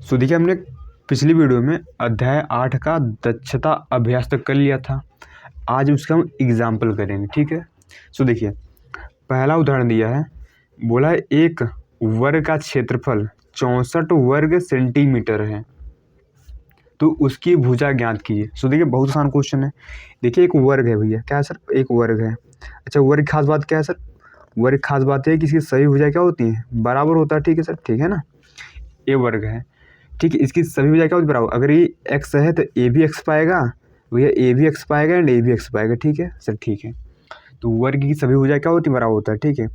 सो देखिए, हमने पिछली वीडियो में अध्याय 8 का दक्षता अभ्यास तक कर लिया था। आज उसका हम एग्जाम्पल करेंगे, ठीक है। सो देखिए, पहला उदाहरण दिया है, बोला है एक वर्ग का क्षेत्रफल 64 वर्ग सेंटीमीटर है, तो उसकी भुजा ज्ञात कीजिए। सो देखिए, बहुत आसान क्वेश्चन है। देखिए, एक वर्ग है भैया, क्या है सर, एक वर्ग है। अच्छा, वर्ग की खास बात क्या है सर, वर्ग की खास बात है कि इसकी सभी भुजा क्या होती हैं, बराबर होता है, ठीक है सर, ठीक है ना। ए वर्ग है, ठीक है, इसकी सभी भुजा क्या होती है, बराबर। अगर ये एक्स है तो ए भी एक्स पाएगा भैया, ए भी एक्स पाएगा एंड ए भी एक्स पाएगा, ठीक है सर, ठीक है। तो वर्ग की सभी भुजा क्या होती है, बराबर होता है, ठीक है।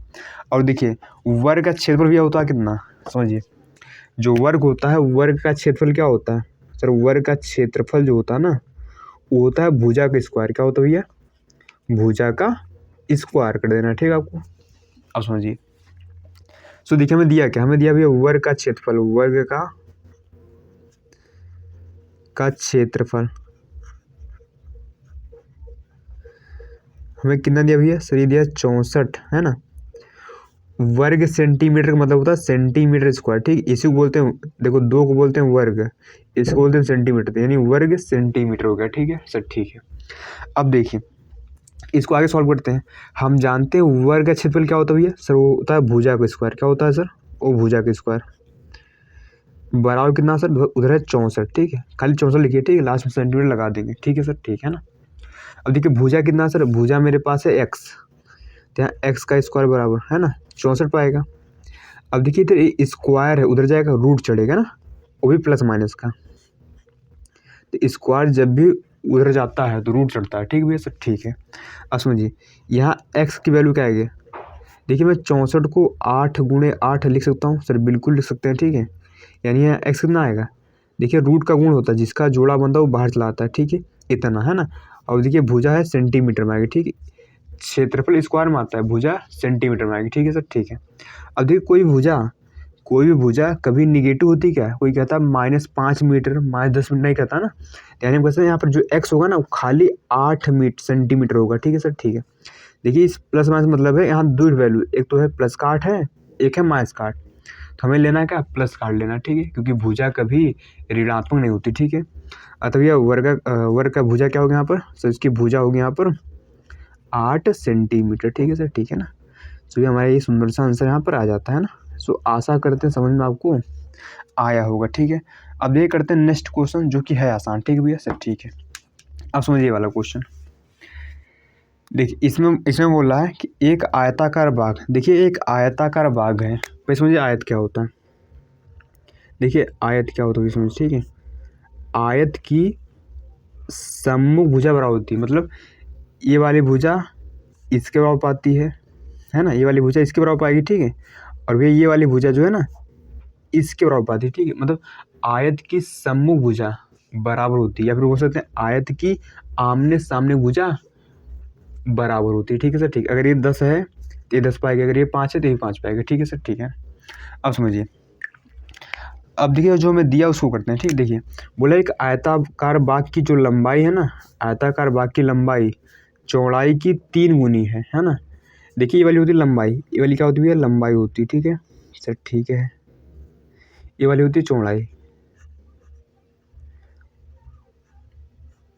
और देखिए, वर्ग का क्षेत्रफल भैया होता है कितना, समझिए। जो वर्ग होता है, वर्ग का क्षेत्रफल क्या होता है सर, वर्ग का क्षेत्रफल जो होता है ना, वो होता है भुजा का स्क्वायर। क्या होता है भैया, भुजा का स्क्वायर कर देना, ठीक है आपको। अब समझिए, सो देखिए, हमें दिया क्या, हमें दिया भैया वर्ग का क्षेत्रफल, वर्ग का क्षेत्रफल हमें कितना दिया भैया सर, ये दिया 64 है ना। वर्ग सेंटीमीटर का मतलब होता है सेंटीमीटर स्क्वायर, ठीक। इसी को बोलते हैं, देखो, दो को बोलते हैं वर्ग, इसको बोलते हैं सेंटीमीटर, यानी वर्ग सेंटीमीटर हो गया, ठीक है सर, ठीक है। अब देखिए, इसको आगे सॉल्व करते हैं। हम जानते हैं वर्ग का क्षेत्रफल क्या होता है भैया सर, वो होता है भुजा का स्क्वायर। क्या होता है सर, वो भुजा का स्क्वायर बराबर कितना सर, उधर है 64, ठीक है, खाली 64 लिखिए, ठीक है, लास्ट में सेंटीमीटर लगा देंगे, ठीक है सर, ठीक है ना। अब देखिए, भुजा कितना सर, भुजा मेरे पास है एक्स, तो यहाँ एक्स का स्क्वायर बराबर है ना 64 पाएगा। अब देखिए, इधर स्क्वायर है, उधर जाएगा रूट चढ़ेगा ना, वो भी प्लस माइनस का। तो स्क्वायर जब भी उधर जाता है तो रूट चढ़ता है, ठीक भैया सर, ठीक है। अब समझिए, यहाँ एक्स की वैल्यू क्या आएगी। देखिए, मैं 64 को 8 गुणे 8 लिख सकता हूँ सर, बिल्कुल लिख सकते हैं, ठीक है। यानी यहाँ एक्स कितना आएगा, देखिए रूट का गुण होता है, जिसका जोड़ा बनता है वो बाहर चला आता है, ठीक है, इतना है ना। और देखिए, भुजा है सेंटीमीटर में आएगी, ठीक है, क्षेत्रफल स्क्वायर में आता है, भुजा सेंटीमीटर में आएगी, ठीक है सर, ठीक है। अब देखिए, कोई भी भुजा कभी निगेटिव होती क्या, कोई कहता है -5 मीटर, -10 मीटर नहीं कहता ना। यानी हम कहते हैं यहाँ पर जो एक्स होगा ना, वो खाली 8 सेंटीमीटर होगा, ठीक है सर, ठीक है। देखिए, इस प्लस माइनस मतलब है, यहाँ दो वैल्यू, एक तो है प्लस का 8 है, एक है माइनस का 8, तो हमें लेना है क्या, प्लस का 8 लेना, ठीक है, क्योंकि भुजा कभी ऋणात्मक नहीं होती, ठीक है। अतः यह वर्ग का भुजा क्या होगा यहाँ पर, सर इसकी भुजा होगी यहाँ पर 8 सेंटीमीटर, ठीक है सर, ठीक है ना। तो ये हमारा ये सुंदर सा आंसर यहाँ पर आ जाता है ना। सो आशा करते हैं समझ में आपको आया होगा, ठीक है। अब ये करते हैं नेक्स्ट क्वेश्चन, जो कि है आसान, ठीक है भैया सर, ठीक है। अब समझिए ये वाला क्वेश्चन, देखिए, इसमें बोल रहा है कि एक आयताकार बाग, देखिए एक आयताकार बाग है, तो समझिए आयत क्या होता है। देखिए, आयत क्या होता है समझिए, ठीक है। आयत की सम्मुख भुजा बराबर होती है, मतलब ये वाली भुजा इसके बराबर पाती है ना, ये वाली भुजा इसके बराबर पाएगी, ठीक है। और भैया ये वाली भुजा जो है ना, इसके बराबर पाती है, ठीक है। मतलब आयत की सम्मुख भुजा बराबर होती है, या फिर बोल सकते हैं आयत की आमने सामने भुजा बराबर होती है, ठीक है सर, ठीक है। अगर ये 10 है तो ये 10 पाएगा, अगर ये 5 है तो ये 5 पाएगा, ठीक है सर, ठीक है। अब समझिए, अब देखिए जो हमें दिया उसको करते हैं, ठीक। देखिए, बोला एक आयताकार बाग की जो लंबाई है ना, आयताकार बाग की लंबाई चौड़ाई की 3 गुनी है ना। देखिए, ये वाली होती है लंबाई, ये वाली क्या होती है, लंबाई होती है, ठीक है सर, ठीक है। ये वाली होती है चौड़ाई,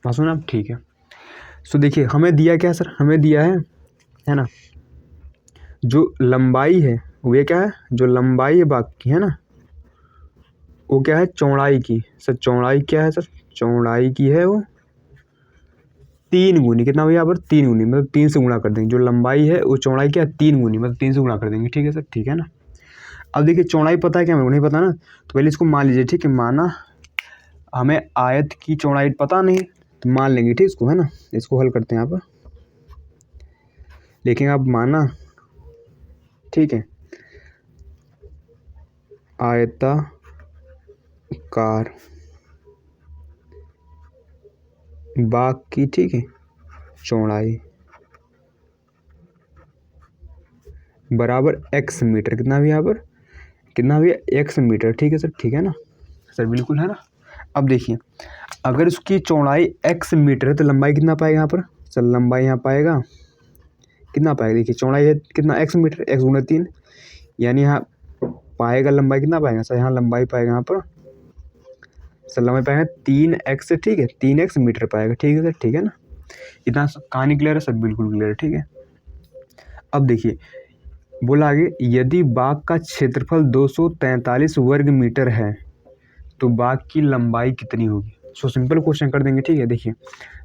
हाँ सुना आप, ठीक है। सो देखिए, हमें दिया क्या सर, हमें दिया है ना, जो लंबाई है वो ये क्या है, जो लंबाई है बाग की है ना, वो क्या है, चौड़ाई की। सर चौड़ाई क्या है सर, चौड़ाई की है वो 3 गुनी, कितना भैया यहाँ पर 3 गुनी, मतलब 3 से गुणा कर देंगे। जो लंबाई है वो चौड़ाई क्या है 3 गुनी, मतलब 3 से गुणा कर देंगे, ठीक है सर, ठीक है ना। अब देखिए, चौड़ाई पता है क्या, मेरे को नहीं पता ना, तो पहले इसको मान लीजिए, ठीक है। माना हमें आयत की चौड़ाई पता नहीं, तो मान लेंगे, ठीक, इसको है ना। इसको हल करते हैं यहाँ पर, देखेंगे आप, माना, ठीक है, आयताकार बाग की, ठीक है, चौड़ाई बराबर x मीटर, कितना भी यहाँ पर, कितना भी x मीटर, ठीक है सर, ठीक है ना सर, बिल्कुल है ना। अब देखिए, अगर उसकी चौड़ाई x मीटर है तो लंबाई कितना पाएगा यहाँ पर सर, लंबाई यहाँ पाएगा कितना पाएगा, देखिए चौड़ाई है कितना x मीटर, x गुणा 3, यानी यहाँ पाएगा लंबाई कितना पाएगा सर, यहाँ लंबाई पाएगा यहाँ पर सर लंबाई पाएगा 3x, ठीक है 3x मीटर पाएगा, ठीक है सर, ठीक है ना। इतना कहानी क्लियर है सर, बिल्कुल क्लियर है, ठीक है। अब देखिए बोला आगे, यदि बाग का क्षेत्रफल 243 वर्ग मीटर है तो बाग की लंबाई कितनी होगी। सो सिंपल क्वेश्चन कर देंगे, ठीक है। देखिए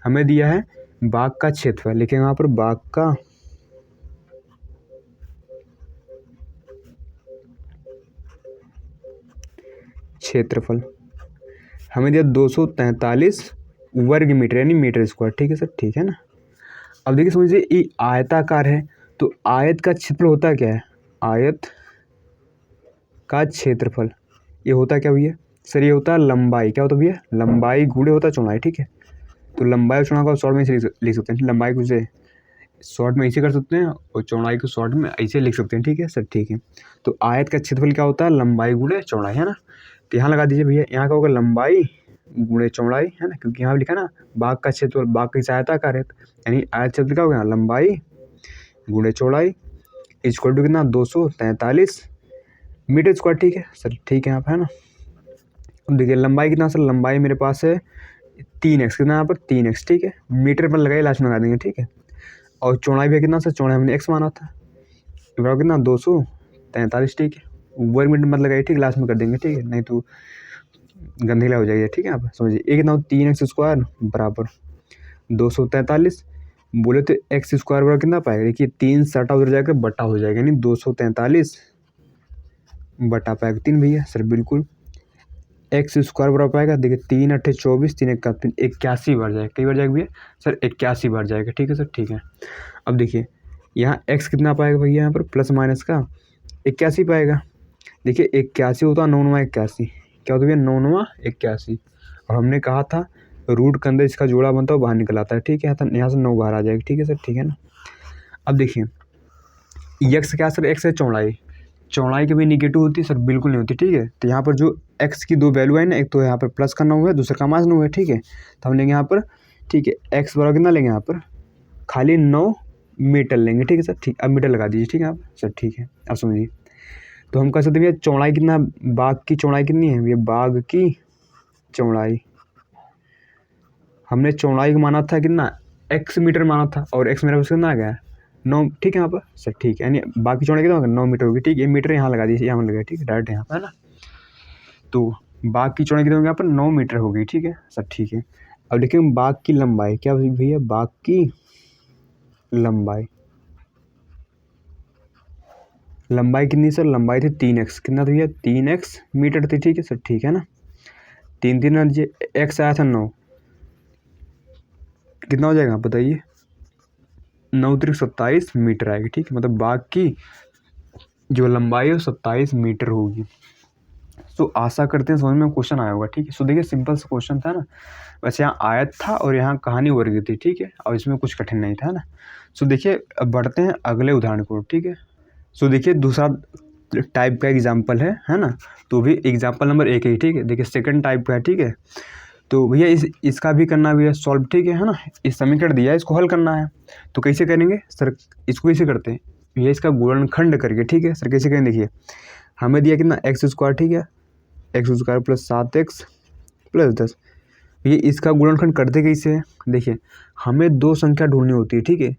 हमें दिया है बाग का क्षेत्रफल, लिखेंगे यहाँ पर बाग का क्षेत्रफल, हमें दिया 243 वर्ग मीटर यानी मीटर स्क्वायर, ठीक है सर, ठीक है ना। अब देखिए समझिए ये आयताकार है, तो आयत का क्षेत्रफल होता क्या है, आयत का क्षेत्रफल ये होता क्या भैया सर, ये होता है लंबाई, क्या होता है भैया, लंबाई गुणे होता चौड़ाई, ठीक है। तो लंबाई और चौड़ाई को शॉर्ट में ऐसे लिख सकते हैं, लंबाई को ऐसे शॉर्ट में ऐसे कर सकते हैं और चौड़ाई को शॉर्ट में ऐसे लिख सकते हैं, ठीक है सर, ठीक है। तो आयत का क्षेत्रफल क्या होता है, लंबाई गुणे चौड़ाई, है ना। तो यहाँ लगा दीजिए भैया, यहाँ का होगा लंबाई गुणे चौड़ाई, है ना, क्योंकि यहाँ लिखा ना बाग का क्षेत्रफल, बाग की आयताकार है, यानी आयत क्षेत्रफल क्या होगा, लंबाई गुणे चौड़ाई इक्वल टू कितना 243 मीटर स्क्वायर, ठीक है सर, ठीक है यहाँ पर, है ना। अब देखिए लंबाई कितना सर, लंबाई मेरे पास है 3x, कितना यहाँ पर 3x, ठीक है, मीटर पर लगाइए लास्ट में लगा देंगे, ठीक है। और चौड़ाई भी कितना सर, चौड़ाई हमने x माना था, बराबर कितना 243, ठीक है, वर्ग मीटर मत लगाइए, ठीक, लास्ट में कर देंगे, ठीक है, नहीं तो गंधेला हो जाएगा, ठीक है। आप समझिए एक कितना 3x स्क्वायर बराबर 243, बोले तो x स्क्वायर बराबर कितना पाएगा, देखिए 3 सटा उधर जाकर बटा हो जाएगा, यानी 243 बटा पाएगा 3 भैया सर, बिल्कुल। एक्स स्क्वायर बराबर पाएगा, देखिए 3 अट्ठे 24, 3 एक 81 बार जाएगा, कई बार जाएगा भैया सर, 81 बार जाएगा, ठीक है सर, ठीक है। अब देखिए यहाँ x कितना पाएगा भैया, यहाँ पर प्लस माइनस का 81 पाएगा, देखिए 81 होता है 9 81, क्या होता है भैया 9 81, और हमने कहा था रूट के अंदर इसका जोड़ा बनता है बाहर निकल आता है, ठीक है, तो यहाँ से 9 बाहर आ जाएगा, ठीक है सर, ठीक है ना। अब देखिए x क्या सर, x है चौड़ाई, चौड़ाई कभी निगेटिव होती है सर, बिल्कुल नहीं होती, ठीक है। तो यहाँ पर जो x की दो वैल्यू है ना, एक तो यहाँ पर प्लस का 9 है, दूसरा का -9 है, ठीक है। तो हम लेंगे यहाँ पर, ठीक है, x बराबर कितना लेंगे यहाँ पर, खाली 9 मीटर लेंगे, ठीक है सर, ठीक। अब मीटर लगा दीजिए, ठीक है आप सर, ठीक है। अब समझिए तो हम कह सकते हैं भैया चौड़ाई कितना, बाग की चौड़ाई कितनी है भैया, बाग की चौड़ाई हमने चौड़ाई को माना था कितना, x मीटर माना था, और x मेरा कितना आ गया 9, ठीक है यहाँ पर सर, ठीक है, यानी बाकी चौड़ाई कितना होगा 9 मीटर होगी, ठीक है। मीटर यहाँ लगा दीजिए, यहाँ लगा, ठीक है, डायरेक्ट यहाँ पर, है ना। तो बाग की चौड़ाई कितनी होगी यहाँ पर 9 मीटर होगी, ठीक है सर, ठीक है। अब देखिए बाग की लंबाई क्या होगी भैया, बाग की लंबाई, लंबाई कितनी सर, लंबाई थी 3x, कितना था भैया 3x मीटर थी, ठीक है सर, ठीक है ना। 3 3 x आया था 9, कितना हो जाएगा आप बताइए, 9 3 27 मीटर आएगी, ठीक है, मतलब बाग की जो लंबाई है वो 27 मीटर होगी। तो आशा करते हैं समझ में क्वेश्चन आया होगा, ठीक है। सो देखिए सिंपल सा क्वेश्चन था ना, वैसे यहाँ आयत था और यहाँ कहानी वर्ग थी, ठीक है, और इसमें कुछ कठिन नहीं था ना। सो देखिए अब बढ़ते हैं अगले उदाहरण को, ठीक है। सो देखिए दूसरा टाइप का एग्जाम्पल है ना, तो भी एग्जाम्पल नंबर 1 है, ठीक है। देखिए सेकंड टाइप का है, ठीक है। तो भैया इसका भी करना भी है सॉल्व, ठीक है ना। इस समीकरण दिया है, इसको हल करना है, तो कैसे करेंगे सर, इसको कैसे करते हैं भैया, इसका गुणनखंड करके, ठीक है सर, कैसे करेंगे, देखिए हमें दिया कितना x स्क्वायर, ठीक है, x square plus 7x plus 10, ये इसका गुणनखंड करते कैसे हैं, देखिए हमें दो संख्या ढूंढनी होती है, ठीक है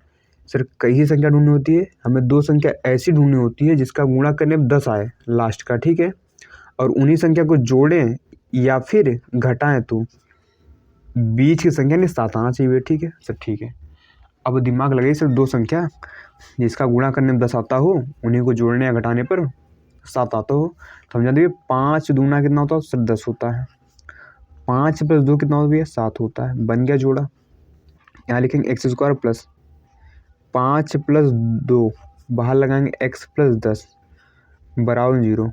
सर, कैसी संख्या ढूंढनी होती है, हमें दो संख्या ऐसी ढूंढनी होती है जिसका गुणा करने में 10 आए लास्ट का, ठीक है, और उन्हीं संख्या को जोड़ें या फिर घटाएं तो बीच की संख्या नहीं 7 आना चाहिए, ठीक है सर, ठीक है। अब दिमाग लगाइए सर, दो संख्या जिसका गुणा करने में 10 आता हो, उन्हीं को जोड़ने या घटाने पर 7 आता हो, तो हम जानते हैं 5 दूना कितना होता है सर 10 होता है, 5 + 2 कितना होता है 7 होता है, बन गया जोड़ा। यहाँ लिखेंगे x स्क्वायर प्लस 5 + 2, बाहर लगाएंगे x + 10 बराबर 0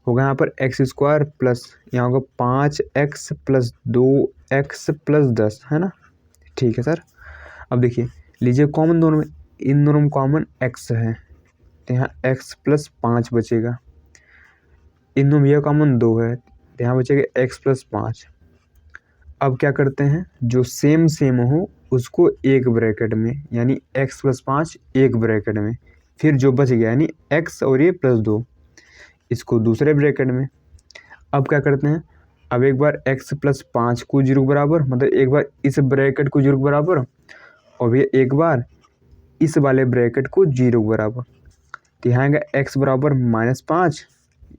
होगा, यहाँ पर x स्क्वायर प्लस यहाँ होगा 5x + 2x + 10, है ना, ठीक है सर। अब देखिए लीजिए कॉमन दोनों में, इन दोनों में कॉमन x है, तो यहाँ x + 5 बचेगा, इन दोनों में कॉमन 2 है, तो यहाँ बचेगा x + 5। अब क्या करते हैं, जो सेम हो उसको एक ब्रैकेट में, यानी x + 5 एक ब्रैकेट में, फिर जो बच गया यानी x और ये +2 इसको दूसरे ब्रैकेट में। अब क्या करते हैं, अब एक बार x प्लस 5 को 0 के बराबर, मतलब एक बार इस ब्रैकेट को 0 के बराबर और भैया एक बार इस वाले ब्रैकेट को 0 के बराबर। तो यहाँ आएगा x बराबर -5,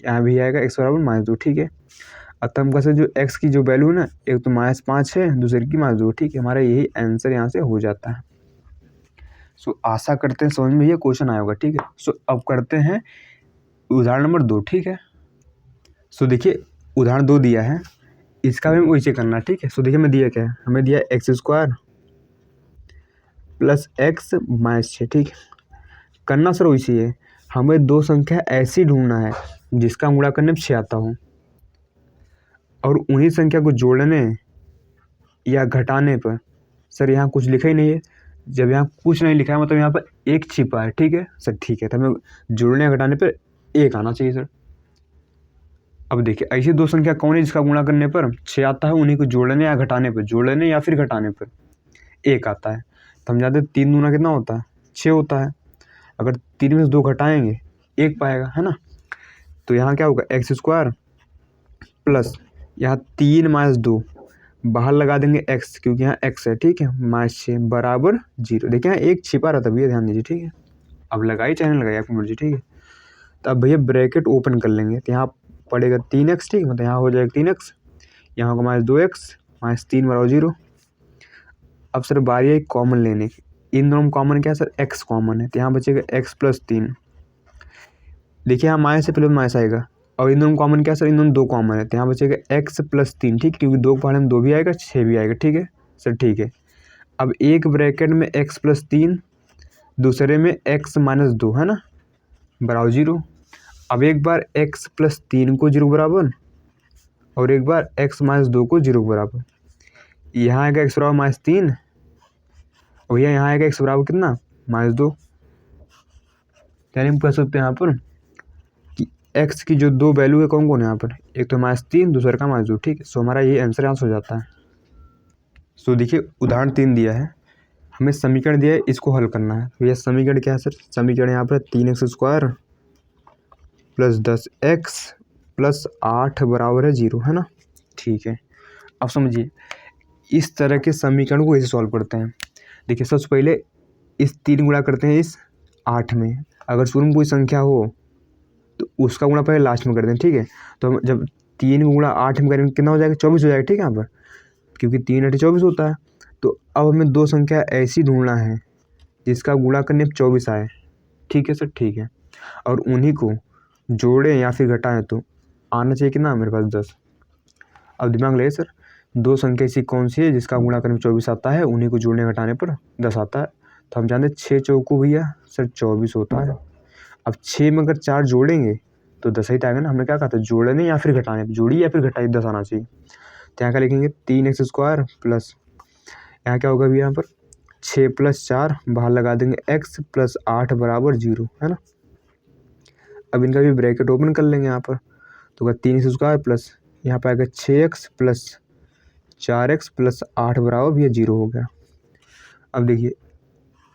यहाँ भी आएगा x बराबर -2, ठीक है। अब हम कैसे जो x की जो वैल्यू है ना, एक तो -5 है, दूसरे की -2, ठीक है। हमारा यही आंसर यहाँ से हो जाता है। सो आशा करते हैं समझ में ये क्वेश्चन आया होगा, ठीक है। सो अब करते हैं उदाहरण नंबर 2, ठीक है। सो देखिए उदाहरण 2 दिया है, इसका भी वैसे करना है, ठीक है। सो देखिए हमें दिया क्या है, हमें दिया x² प्लस x -6, ठीक है। करना सर वैसे है, हमें दो संख्या ऐसी ढूंढना है जिसका गुणा करने में 6 आता हो, और उन्हीं संख्या को जोड़ने या घटाने पर, सर यहाँ कुछ लिखा ही नहीं है। जब यहाँ कुछ नहीं लिखा है मतलब यहाँ पर एक छिपा है, ठीक है सर, ठीक है। तो हमें जोड़ने या घटाने पर 1 आना चाहिए सर। अब देखिए ऐसी दो संख्या कौन है जिसका गुणा करने पर 6 आता है, उन्हीं को जोड़ने या घटाने पर, जोड़ने या फिर घटाने पर 1 आता है। तो हम जानते हैं 3 दूना कितना होता है, 6 होता है। अगर 3 में से 2 घटाएंगे 1 पाएगा, है ना। तो यहाँ क्या होगा x² प्लस यहाँ 3 - 2, बाहर लगा देंगे x, क्योंकि यहाँ x है, ठीक है, -6 बराबर 0। देखिए यहाँ एक छिपा रहता है भैया, ध्यान दीजिए, ठीक है। अब लगाई चाहे ना लगाई आपकी मर्जी, ठीक है। तो अब भैया ब्रैकेट ओपन कर लेंगे, तो यहाँ पड़ेगा 3x, ठीक है, मतलब यहाँ हो जाएगा 3x, यहाँ होगा -2x, -3 बराबर 0। अब सर बारी है कॉमन लेने की, इन दोनों में कॉमन क्या है सर, x कॉमन है, तो यहाँ बचेगा x + 3। देखिए यहाँ माइनस से पहले माइनस आएगा, और इन दोनों कॉमन क्या है सर, इन दोनों 2 कॉमन है, तो यहाँ बचेगा x + 3, ठीक, क्योंकि 2 के पहाड़े में 2 भी आएगा, 6 भी आएगा, ठीक है सर, ठीक है। अब एक ब्रैकेट में x + 3, दूसरे में x - 2, है ना, बराबर 0। अब एक बार x + 3 को 0 बराबर और एक बार x - 2 को 0 बराबर। यहाँ आएगा x बराबर -3 और यहाँ आएगा x बराबर कितना, -2। यानी हम कह सकते हैं यहाँ पर कि x की जो दो वैल्यू है कौन कौन है यहाँ पर, एक तो -3, दूसरे का -2, ठीक है। सो हमारा ये आंसर यहाँ से हो जाता है। सो देखिए उदाहरण 3 दिया है, हमें समीकरण दिया है, इसको हल करना है। तो यह समीकरण क्या है सर, समीकरण यहाँ पर 3x² + 10x + 8 बराबर है 0, है ना, ठीक है। अब समझिए इस तरह के समीकरण को कैसे सॉल्व करते हैं। देखिए सबसे पहले इस 3 गुणा करते हैं इस 8 में, अगर शुरू में कोई संख्या हो तो उसका गुणा पहले लास्ट में करते हैं, ठीक है। तो हम जब 3 गुणा 8 में करेंगे कितना हो जाएगा, 24 हो जाएगा, ठीक है यहाँ पर, क्योंकि 3 × 8 = 24 होता है। तो अब हमें दो संख्या ऐसी ढूंढना है जिसका गुणा करने में 24 आए, ठीक है सर, ठीक है, और उन्हीं को जोड़ें या फिर घटाएं तो आना चाहिए कितना मेरे पास 10। अब दिमाग लगे सर, दो संख्या ऐसी कौन सी है जिसका गुणा करने में 24 आता है, उन्हीं को जोड़ने घटाने पर 10 आता है। तो हम जानते हैं 6 चौको भैया सर 24 होता है। अब 6 में अगर 4 जोड़ेंगे तो 10 ही तो आएगा ना, हमने क्या कहा था, जोड़ने या फिर घटाने, जोड़ी या फिर घटाई 10 आना चाहिए। तो यहाँ क्या लिखेंगे 3x² प्लस, यहाँ क्या होगा भैया, यहाँ पर 6 + 4, बाहर लगा देंगे x + 8 बराबर 0, है ना। अब इनका भी ब्रैकेट ओपन कर लेंगे यहाँ पर, तो होगा 3x² प्लस यहाँ पर आएगा 6x + 4x + 8 बराबर भैया 0 हो गया। अब देखिए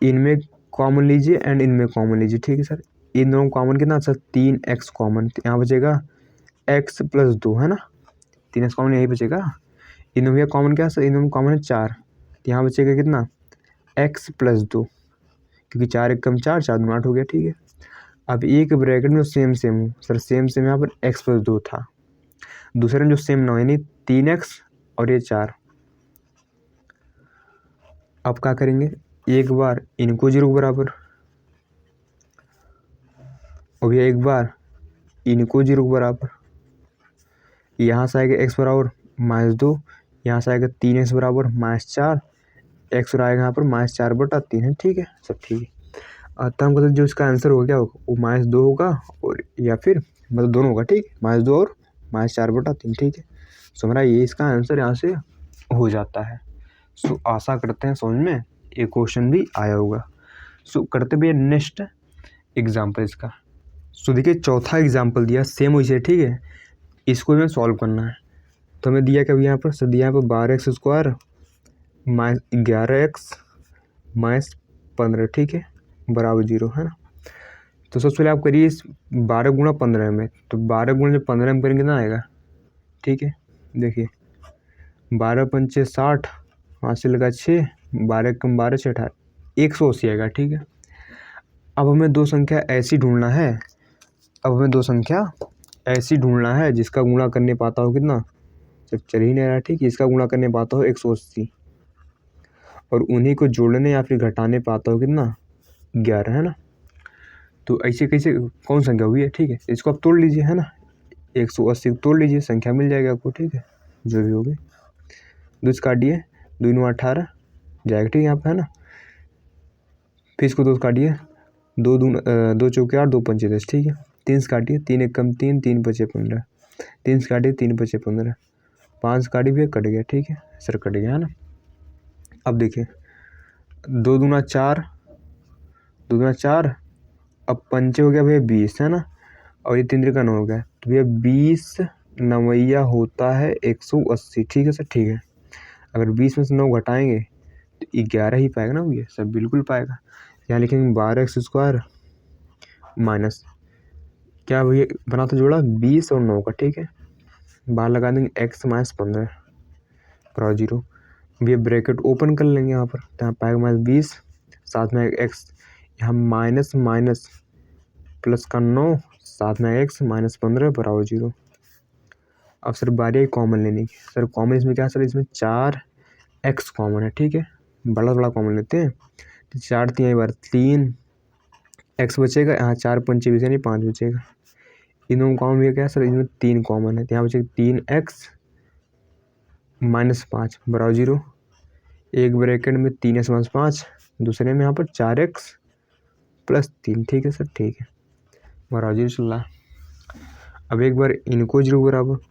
इनमें कॉमन लीजिए एंड इनमें कॉमन लीजिए, ठीक है सर। इन दोनों कॉमन कितना सर, 3x कॉमन, तो यहाँ बचेगा x + 2, है ना, 3x कॉमन यही बचेगा। इनमें भैया कॉमन क्या है सर, इनमें कॉमन है 4, तो यहाँ बचेगा कितना, x + 2, क्योंकि 4 × 1 = 4, 4 × 2 = 8 हो गया, ठीक है। अब एक ब्रैकेट में सेम हो सर, सेम यहाँ पर x + 2 था, दूसरे में जो सेम ना हो, यानी 3x और ये 4। अब क्या करेंगे, एक बार इनको 0 के बराबर और ये एक बार इनको 0 के बराबर, यहाँ से आएगा x बराबर -2, यहाँ से आएगा 3x बराबर -4, x और आएगा यहाँ पर -4/3 है, ठीक है सब, ठीक है। तो हम कहते जो इसका आंसर हो गया वो -2 होगा और या फिर मतलब दोनों होगा, ठीक है, -2 और -4/3, ठीक है। सो हमारा ये इसका आंसर यहाँ से हो जाता है। सो आशा करते हैं समझ में ये क्वेश्चन भी आया होगा। सो करते भैया नेक्स्ट एग्जाम्पल इसका। सो देखिए चौथा एग्जाम्पल दिया सेम वैसे, ठीक है, इसको हमें सॉल्व करना है। तो हमें दिया क्या यहाँ पर सर, दिया यहाँ पर 12x² - 11x - 15, ठीक है, बराबर 0, है ना। तो सबसे पहले आप करिए इस 12 × 15 में, तो 12 × 15 में करेंगे कितना आएगा, ठीक है। देखिए 12 पंचे 60, हासिल का 6, 12 कम 12 6 18, 180 आएगा। ठीक है, अब हमें दो संख्या ऐसी ढूंढना है, जिसका गुणा करने पाता हो कितना, जब चल ही नहीं रहा। ठीक है, इसका गुणा करने पाता हो 180 और उन्हीं को जोड़ने या फिर घटाने पाता हो कितना, 11, है ना। तो ऐसे कैसे कौन संख्या हुई है। ठीक है, इसको आप तोड़ लीजिए, है ना, 180 को तोड़ लीजिए, संख्या मिल जाएगी आपको। ठीक है, जो भी होगी, 2 काटिए, 2 9 18 जाएगा। ठीक है, यहाँ पे है ना, फिर इसको 2 काटिए, 2 चौके 8, 2 पंचे 10। ठीक है, 3 काटिए, 3 1 कम 3, 3 पचे 15, 3 काटिए, 3 पचे 15, 5 काटिए भैया, कट गया। ठीक है सर, कट गया, है ना। अब देखिए 2 दूना 4, 2 दूना 4, अब पंचे हो गया भैया 20, है ना, और ये 3 का 9 हो गया, तो भैया 20 नवैया होता है 180। ठीक है सर, ठीक है, अगर 20 में से 9 घटाएंगे तो 11 ही पाएगा ना भैया सर, बिल्कुल पाएगा। यहाँ लिखेंगे 12x² माइनस क्या भैया बना तो जोड़ा 20 और 9 का। ठीक है, बाहर लगा देंगे x माइनस 15 बराबर 0। भैया ब्रैकेट ओपन कर लेंगे यहाँ पर, तो यहाँ पाएगा -20, साथ में x, यहाँ माइनस माइनस प्लस का 9, साथ में x माइनस 15 बराबर 0। अब सर बारी है कॉमन लेने की। सर कॉमन इसमें क्या है सर, इसमें 4x कॉमन है। ठीक है, बड़ा कॉमन लेते हैं, तो 4 3 बार 3x बचेगा, यहाँ 4 पंचे 20 यानी 5 बचेगा। इन दोनों कॉमन भी क्या है सर, इसमें 3 कॉमन है, तो यहाँ बचेगा 3x माइनस 5 बराबर 0। एक ब्रैकेट में 3x माइनस 5, दूसरे में यहाँ पर 4x प्लस 3। ठीक है सर, ठीक है, बराबर 0 चल रहा है। अब एक बार इनको 0 बराबर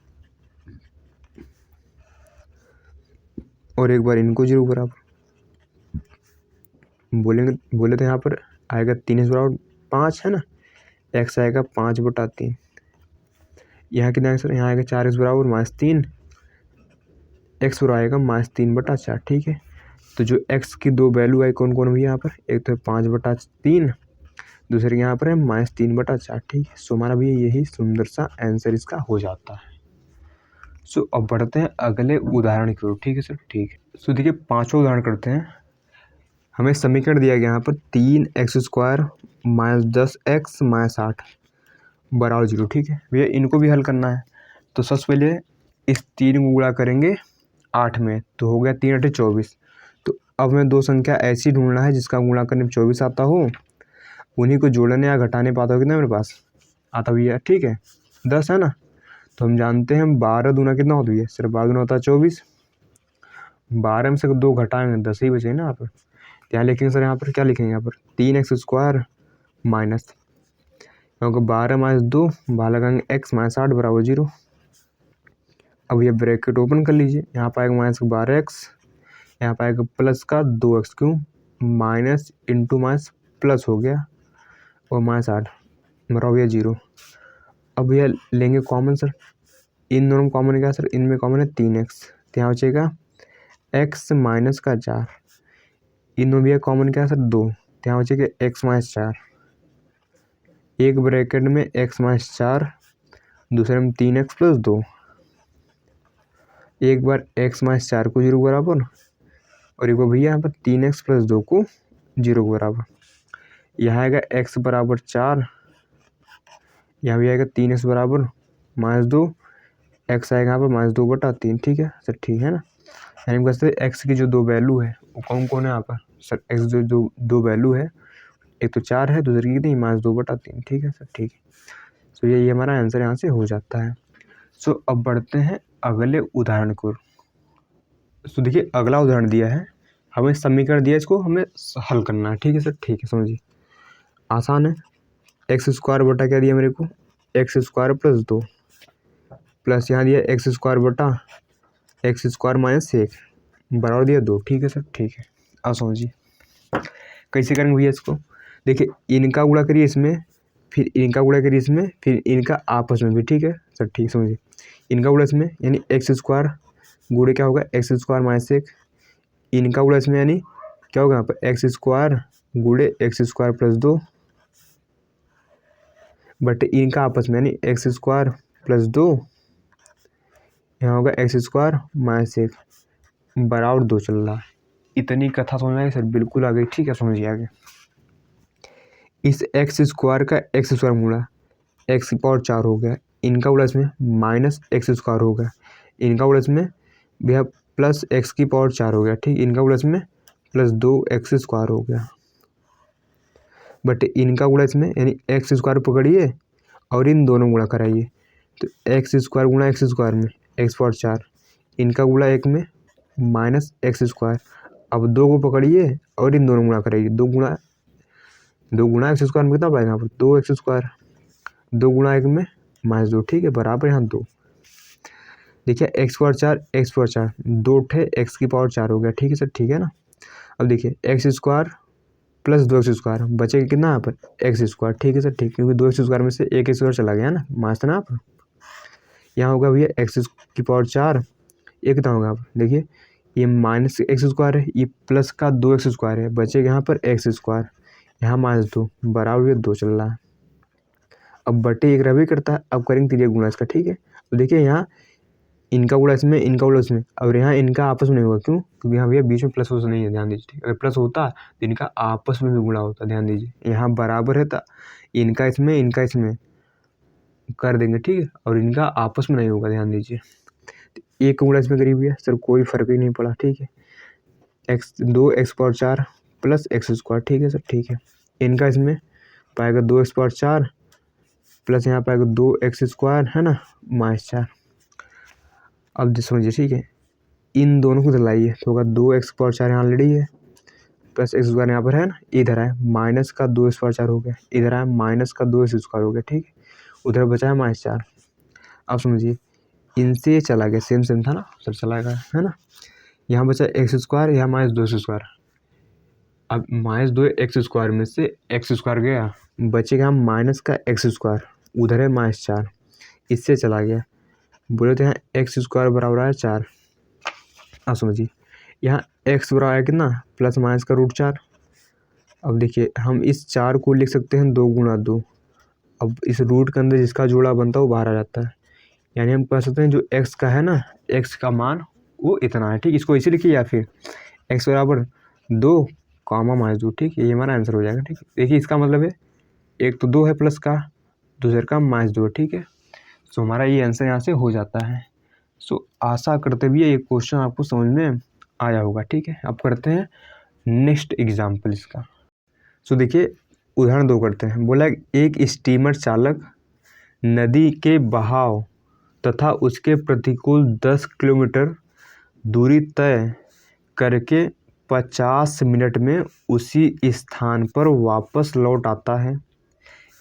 और एक बार इनको 0 बराबर बोले तो यहाँ पर आएगा 3x बराबर 5, है ना, x आएगा 5/3, यहाँ कितना आएगा सर, यहाँ आएगा 4x बराबर -3, x बराबर आएगा -3/4। ठीक है, तो जो x की दो वैल्यू आई कौन कौन भी यहाँ पर, एक तो 5/3, दूसरे यहाँ पर है -3/4। ठीक है, सो हमारा भी यही सुंदर सा आंसर इसका हो जाता है। सो अब बढ़ते हैं अगले उदाहरण की ओर। ठीक है सर, ठीक है। सो देखिए 5वां उदाहरण करते हैं। हमें समीकरण दिया गया यहाँ पर 3x² माइनस 10x माइनस 8 बराबर 0। ठीक है भैया, इनको भी हल करना है, तो सबसे पहले इस 3 को गुणा करेंगे 8 में, तो हो गया 3 8 24। तो अब हमें दो संख्या ऐसी ढूंढना है जिसका गुणा करने में 24 आता हो, उन्हीं को जोड़ने या घटाने पाता हो कितना मेरे पास आता भैया। ठीक है, 10 है ना, तो हम जानते हैं 12 दूना कितना होता है, सिर्फ 12 दूना होता है 24, 12 में से 2 घटाएंगे 10 ही बचे ना यहाँ पर। यहाँ लिखेंगे सर, यहाँ पर क्या लिखेंगे, यहाँ पर 3x² माइनस, क्योंकि 12 माइनस 2 बाहर लगाएंगे x माइनस 8 बराबर 0। अब ये ब्रैकेट ओपन कर लीजिए, यहाँ पाएगा -12x, यहाँ पाएगा प्लस का 2x, क्यों, माइनस इंटू माइनस प्लस हो गया, और -8 बराबर 0। अब यह लेंगे कॉमन सर, इन दोनों में कॉमन क्या सर, इनमें कॉमन है 3x, तो यहाँ बचेगा x माइनस का 4, इन दोनों भी कॉमन क्या है सर 2, तो यहाँ बचेगा x माइनस 4। एक ब्रैकेट में x माइनस 4, दूसरे में 3x प्लस 2, एक बार x माइनस 4 को 0 बराबर, और एक बार भैया यहाँ पर 3x प्लस 2 को 0 बराबर। यहाँ आएगा x बराबर 4, यहाँ भी आएगा 3x बराबर -2, x आएगा यहाँ पर -2/3। ठीक है सर, ठीक है ना। यानी कहते x की जो दो वैल्यू है वो कौन कौन है यहाँ पर सर, x जो दो वैल्यू है, एक तो 4 है, दूसरी कितनी -2/3। ठीक है सर, ठीक है। सो ये हमारा आंसर यहाँ से हो जाता है। सो अब बढ़ते हैं अगले उदाहरण को। सो देखिए अगला उदाहरण दिया है, हमें समीकरण दिया है, इसको हमें हल करना है। ठीक है सर, ठीक है, समझिए आसान है। x² बटा क्या दिया मेरे को, x² प्लस 2, प्लस यहाँ दिया x² बटा x² माइनस 1 बराबर दिया 2। ठीक है सर, ठीक है। अब समझिए कैसे करेंगे भैया इसको। देखिए इनका गुणा करिए इसमें, फिर इनका गुणा करिए इसमें, फिर इनका आपस में भी। ठीक है सर, ठीक समझिए, इनका गुणा इसमें यानी x² गुणे क्या होगा x² माइनस 1, इनका गुणा इसमें यानी क्या होगा यहाँ पर x² गुणे x² प्लस 2 बट इनका आपस में यानी x² प्लस 2 यहाँ होगा एक्स स्क्वायर माइनस 1 बराबर 2 चल रहा है। इतनी कथा समझ में आई सर? बिल्कुल आ गई, ठीक है, समझिए आगे। इस एक्स स्क्वायर का एक्स स्क्वायर गुणा एक्स की पावर 4 हो गया, इनका गुणा इसमें माइनस एक्स स्क्वायर हो गया, इनका गुणा इसमें भैया प्लस एक्स की पावर 4 हो गया, ठीक, इनका गुणा इसमें प्लस 2x स्क्वायर हो गया, बट इनका गुणा इसमें यानी एक्स स्क्वायर पकड़िए और इन दोनों गुणा कराइए, तो एक्स स्क्वायर गुणा एक्स स्क्वायर में एक्स पावर 4, इनका गुणा एक में माइनस एक्स स्क्वायर। अब दो को पकड़िए और इन दोनों गुणा कराइए, दो गुणा एक्स स्क्वायर में कितना पाएगा यहाँ पर 2x स्क्वायर, 2 गुणा 1 में माइनस 2, ठीक है, बराबर यहाँ 2। देखिए एक्स पावर 4 2 ठे एक्स की पावर 4 हो गया, ठीक है सर, ठीक है ना। अब देखिए x square plus 2x square बचेगा कितना यहाँ पर एक्स स्क्वायर, ठीक है सर, ठीक, क्योंकि 2x स्क्वायर में से एक स्क्वायर चला गया ना, माइनस ना आप। यहाँ होगा भैया एक्स की पावर 4, ये कितना होगा आप देखिए, ये माइनस एक्स स्क्वायर है, ये प्लस का 2x स्क्वायर है, बचेगा यहाँ पर एक्स स्क्वायर, यहाँ माइनस 2 बराबर ये 2 चल रहा है। अब बटे 1 रह करता है, अब करेंगे 3 गुणा इसका, ठीक है। तो देखिए यहाँ इनका गुणा इसमें, इनका गुणा इसमें, और यहाँ इनका आपस में नहीं होगा, क्यों? क्योंकि यहाँ भैया बीच में प्लस वोस नहीं है, ध्यान दीजिए, ठीक, अगर प्लस होता तो इनका आपस में भी गुणा होता, ध्यान दीजिए, यहाँ बराबर है तो इनका इसमें कर देंगे, ठीक है, और इनका आपस में नहीं होगा, ध्यान दीजिए। तो एक गुणा इसमें करीब भैया सर कोई फर्क ही नहीं पड़ा, ठीक है, x power 4 plus x square, ठीक है सर, ठीक है, इनका इसमें पाएगा 2x पावर 4 प्लस यहाँ पाएगा 2x स्क्वायर, है ना, माइनस 4। अब समझिए, ठीक है, इन दोनों को दिलाइए तो होगा 2x पावर 4 यहाँ ऑलरेडी है, प्लस एक्स स्क्वायर यहाँ पर है ना, इधर है माइनस का 2x पावर 4 हो गया, इधर है माइनस का 2x स्क्वायर हो गया, ठीक है, उधर बचा है माइनस 4। अब समझिए इनसे ये चला गया, सेम था ना सर, चला गया है ना, यहाँ बचा एक्स स्क्वायर, यहाँ माइनस 2x स्क्वायर। अब माइनस 2x स्क्वायर में से एक्स स्क्वायर गया, बचेगा माइनस का एक्स स्क्वायर, उधर है माइनस 4, इससे चला गया, बोले तो यहाँ एक्स स्क्वायर बराबर है 4। अब समझिए यहाँ एक्स बराबर है कितना, प्लस माइनस का रूट 4। अब देखिए हम इस 4 को लिख सकते हैं 2 गुणा 2, अब इस रूट के अंदर जिसका जोड़ा बनता है वो बाहर आ जाता है, यानी हम कह सकते हैं जो एक्स का है ना, एक्स का मान वो इतना है, ठीक, इसको इसे लिखिए, या फिर एक्स बराबर 2 कामा माइनस 2, ठीक, ये हमारा आंसर हो जाएगा, ठीक। देखिए इसका मतलब है एक तो 2 है प्लस का, दूसरे का माइनस 2, ठीक है, सो हमारा ये आंसर यहाँ से हो जाता है। सो आशा करते भी ये क्वेश्चन आपको समझ में आया होगा, ठीक है। अब करते हैं नेक्स्ट एग्जाम्पल इसका। सो देखिए उदाहरण 2 करते हैं। बोला एक स्टीमर चालक नदी के बहाव तथा उसके प्रतिकूल 10 किलोमीटर दूरी तय करके 50 मिनट में उसी स्थान पर वापस लौट आता है।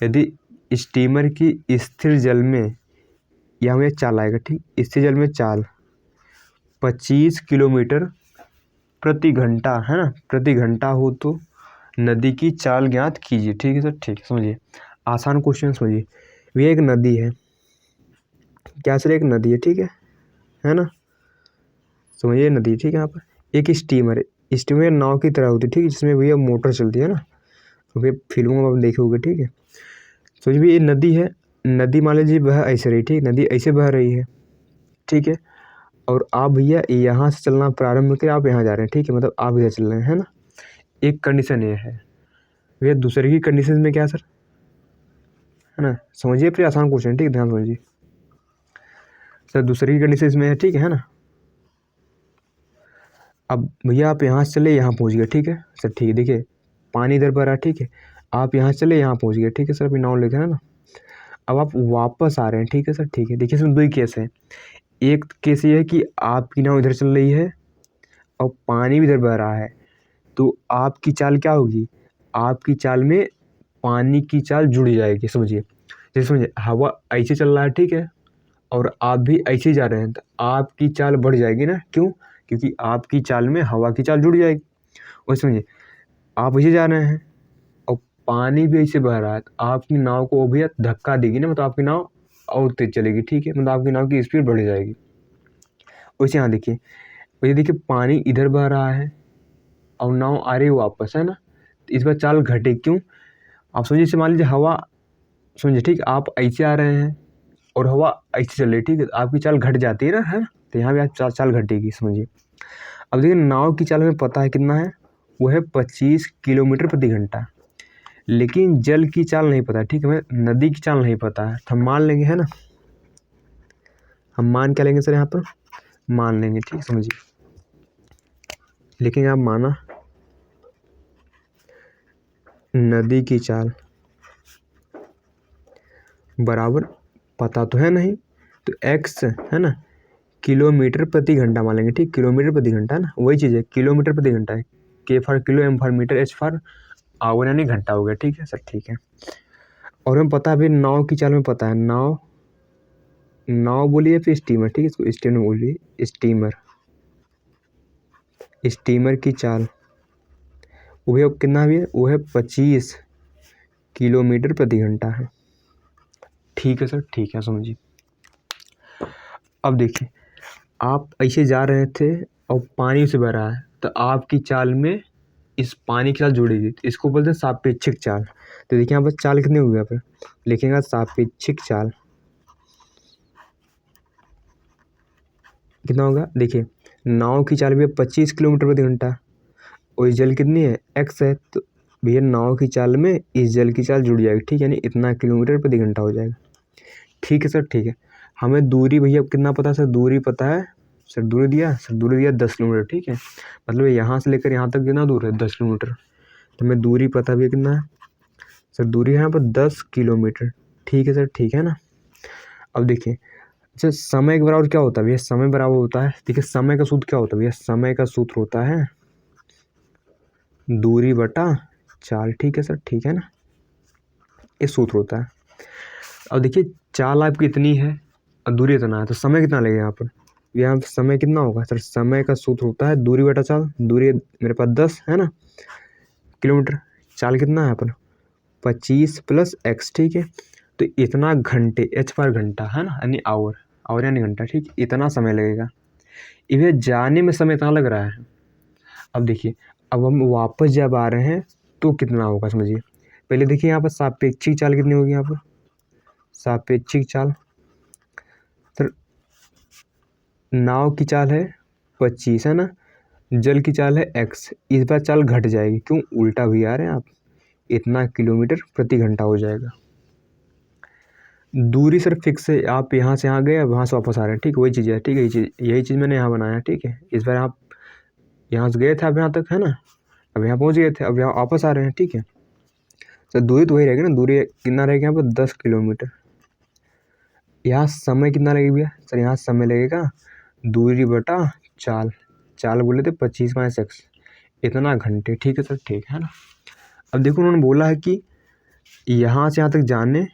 यदि स्टीमर की स्थिर जल में, यहाँ में चाल आएगा, ठीक, स्थिर जल में चाल 25 किलोमीटर प्रति घंटा, है ना, प्रति घंटा हो तो नदी की चाल ज्ञात कीजिए, ठीक है सर, ठीक है। समझिए आसान क्वेश्चन, समझिए ये एक नदी है, क्या सर, एक नदी है, ठीक है ना, समझिए नदी, ठीक है। यहाँ पर एक स्टीमर है, स्टीमर नाव की तरह होती है, ठीक है, जिसमें भैया मोटर चलती है ना, तो भैया फिल्मों में आप देखे होंगे, ठीक है। समझिए भैया ये नदी है, नदी मान लीजिए बह ऐसे रही, ठीक, नदी ऐसे बह रही है, ठीक है, और आप भैया यहाँ से चलना प्रारंभ करके आप यहाँ जा रहे हैं, ठीक है, मतलब आप इधर चल रहे हैं, है ना। एक कंडीशन ये है भैया, दूसरे की कंडीशन में क्या सर, है ना, समझिए फिर आसान क्वेश्चन, ठीक है, ध्यान समझिए सर, दूसरे की कंडीशन इसमें है, ठीक है ना। अब भैया आप यहाँ से चले यहाँ पहुँच गए, ठीक है सर, ठीक है, देखिए पानी इधर पर रहा, ठीक है, आप यहाँ चले यहाँ पहुँच गए, ठीक है सर, अभी नाव लेके, है ना। अब आप वापस आ रहे हैं, ठीक है सर, ठीक है। देखिए इसमें 2 ही केस हैं, एक केस ये है कि आपकी नाव इधर चल रही है और पानी भी इधर बह रहा है, तो आपकी चाल क्या होगी, आपकी चाल में पानी की चाल जुड़ जाएगी। समझिए जैसे समझिए हवा ऐसे चल रहा है, ठीक है, और आप भी ऐसे ही जा रहे हैं, तो आपकी चाल बढ़ जाएगी ना, क्यों? क्योंकि आपकी चाल में हवा की चाल जुड़ जाएगी। और समझिए आप ऐसे जा रहे हैं और पानी भी ऐसे बह रहा है, तो आपकी नाव को भी धक्का देगी ना, मतलब आपकी नाव और तेज चलेगी, ठीक है, मतलब आपकी नाव की स्पीड बढ़ जाएगी। वैसे यहाँ देखिए, वैसे देखिए पानी इधर बह रहा है और नाव आ रही है वापस, है ना, तो इस बार चाल घटे, क्यों? आप समझिए, मान लीजिए हवा, समझिए ठीक, आप ऐसे आ रहे हैं और हवा ऐसे चल रही, ठीक है, आपकी चाल घट जाती है ना, है, तो यहाँ भी आप चाल घटेगी, समझिए। अब देखिए नाव की चाल हमें पता है कितना है, वो है 25 किलोमीटर प्रति घंटा, लेकिन जल की चाल नहीं पता, ठीक है, हमें नदी की चाल नहीं पता है, तो हम मान लेंगे, है ना, हम मान क्या लेंगे सर, यहाँ पर मान लेंगे, ठीक, समझिए, लेकिन आप माना नदी की चाल बराबर पता तो है नहीं, तो x है ना किलोमीटर प्रति घंटा मान लेंगे, ठीक, किलोमीटर प्रति घंटा है ना, वही चीज़ है, किलोमीटर प्रति घंटा है, k for kilo, m for metre, h for hour यानी घंटा हो गया, ठीक है सर, ठीक है। और हमें पता है अभी नाव की चाल में पता है, नाव बोलिए फिर स्टीमर, ठीक है, इसको स्टीमर बोलिए, स्टीमर की चाल वो है कितना भी है, वो है 25 किलोमीटर प्रति घंटा है, ठीक है सर, ठीक है, समझिए। अब देखिए आप ऐसे जा रहे थे और पानी से भरा है, तो आपकी चाल में इस पानी की चाल जुड़ेगी, तो इसको बोलते हैं सापेक्षिक चाल। तो देखिए यहाँ पर चाल कितनी होगी, यहाँ पर लिखेंगे सापेक्षिक चाल कितना होगा, देखिए नाव की चाल भी है 25 किलोमीटर प्रति घंटा, और इस जल कितनी है x है, तो भैया नाव की चाल में इस जल की चाल जुड़ जाएगी, ठीक है, यानी इतना किलोमीटर प्रति घंटा हो जाएगा, ठीक है सर, ठीक है। हमें दूरी भैया कितना पता है सर, दूरी पता है सर, दूरी दिया सर, दूरी दिया 10 किलोमीटर, ठीक है, मतलब यहाँ से लेकर यहाँ तक कितना दूर है 10 किलोमीटर, तो हमें दूरी पता भैया कितना है सर, दूरी है यहाँ पर 10 किलोमीटर, ठीक है सर, ठीक है ना। अब देखिए अच्छा समय के बराबर क्या होता है भैया, समय बराबर होता है, देखिए समय का सूत्र क्या होता है भैया, समय का सूत्र होता है दूरी बटा चाल, ठीक है सर, ठीक है ना, ये सूत्र होता है। अब देखिए चाल आपकी इतनी है और दूरी इतना है, तो समय कितना लगेगा यहाँ पर समय कितना होगा सर, समय का सूत्र होता है दूरी बटा चाल, दूरी मेरे पास 10 है ना किलोमीटर, चाल कितना है यहाँ पर 25 प्लस x, ठीक है, तो इतना घंटे h पर घंटा है ना, यानी आवर यानी घंटा, ठीक, इतना समय लगेगा, इन्हें जाने में समय इतना लग रहा है। अब देखिए अब हम वापस जब आ रहे हैं तो कितना होगा समझिए, पहले देखिए यहाँ पर सापेक्षिक चाल कितनी होगी, यहाँ पर सापेक्षिक चाल सर नाव की चाल है 25 है ना, जल की चाल है x, इस बार चाल घट जाएगी, क्यों, उल्टा भी आ रहे हैं आप, इतना किलोमीटर प्रति घंटा हो जाएगा। दूरी सर फिक्स है, आप यहाँ से यहाँ गए, अब वहाँ से वापस आ रहे हैं, ठीक, वही चीज़ है, ठीक है, यही चीज़ मैंने यहाँ बनाया, ठीक है, इस बार आप यहाँ से गए थे, आप यहाँ तक है ना, अब यहाँ पहुँच गए थे, अब यहाँ वापस आ रहे हैं, ठीक है, सर दूरी तो वही रहेगी ना, दूरी कितना रहेगा यहाँ पर 10 किलोमीटर, यहाँ समय कितना लगेगा भैया सर, यहाँ समय लगेगा दूरी बटा चाल बोले थे 25 माइनस x, इतना घंटे, ठीक है सर, ठीक है ना। अब देखो उन्होंने बोला है कि यहाँ से यहाँ तक जाने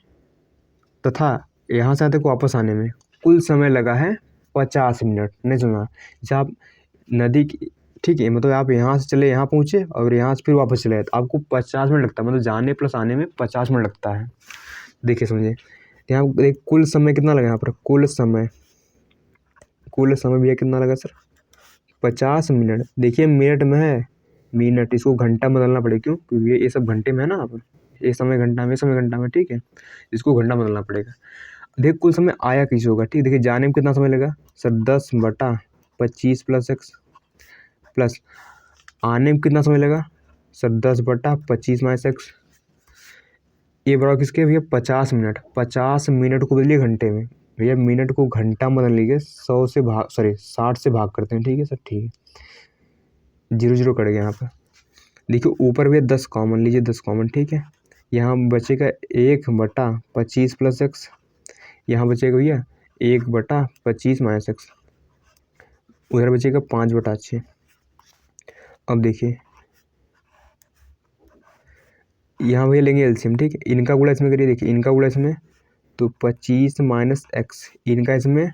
तथा यहाँ से यहाँ तक वापस आने में कुल समय लगा है 50 मिनट, नहीं सुना, जब आप नदी की, ठीक है, मतलब आप यहाँ से चले यहाँ पहुँचे और यहाँ से फिर वापस चले तो आपको 50 मिनट लगता है, मतलब जाने प्लस आने में 50 मिनट लगता है। देखिए समझिए यहाँ एक कुल समय कितना लगा, यहाँ पर कुल समय भैया कितना लगा सर 50 मिनट, देखिए मिनट में है, मिनट इसको घंटा बदलना पड़ेगा, क्यों, क्योंकि ये सब घंटे में है ना, आप ये समय घंटा में, समय घंटा में, ठीक है, इसको घंटा बदलना पड़ेगा। देख कुल समय आया कैसे होगा, ठीक, देखिए जाने में कितना समय लगा सर 10 बटा 25 प्लस x, प्लस आने में कितना समय लगा सर 10 बटा 25 माइनस x, ये बराबर किसके भैया 50 मिनट, 50 मिनट को बदलिए घंटे में, भैया मिनट को घंटा बदल लीजिए 60 से भाग करते हैं, ठीक है सर, ठीक है, 0 कट गया यहाँ पर, देखिए ऊपर भैया 10 कॉमन लीजिए, 10 कॉमन, ठीक है, यहाँ बचेगा 1 बटा 25 प्लस x, यहाँ बचेगा भैया 1 बटा 25 माइनस x, उधर बचेगा 5 बटा 6। अब देखिए यहाँ भैया लेंगे एलसीएम, ठीक है, इनका गुणा इसमें करिए, देखिए इनका गुणा इसमें तो 25 माइनस x, इनका इसमें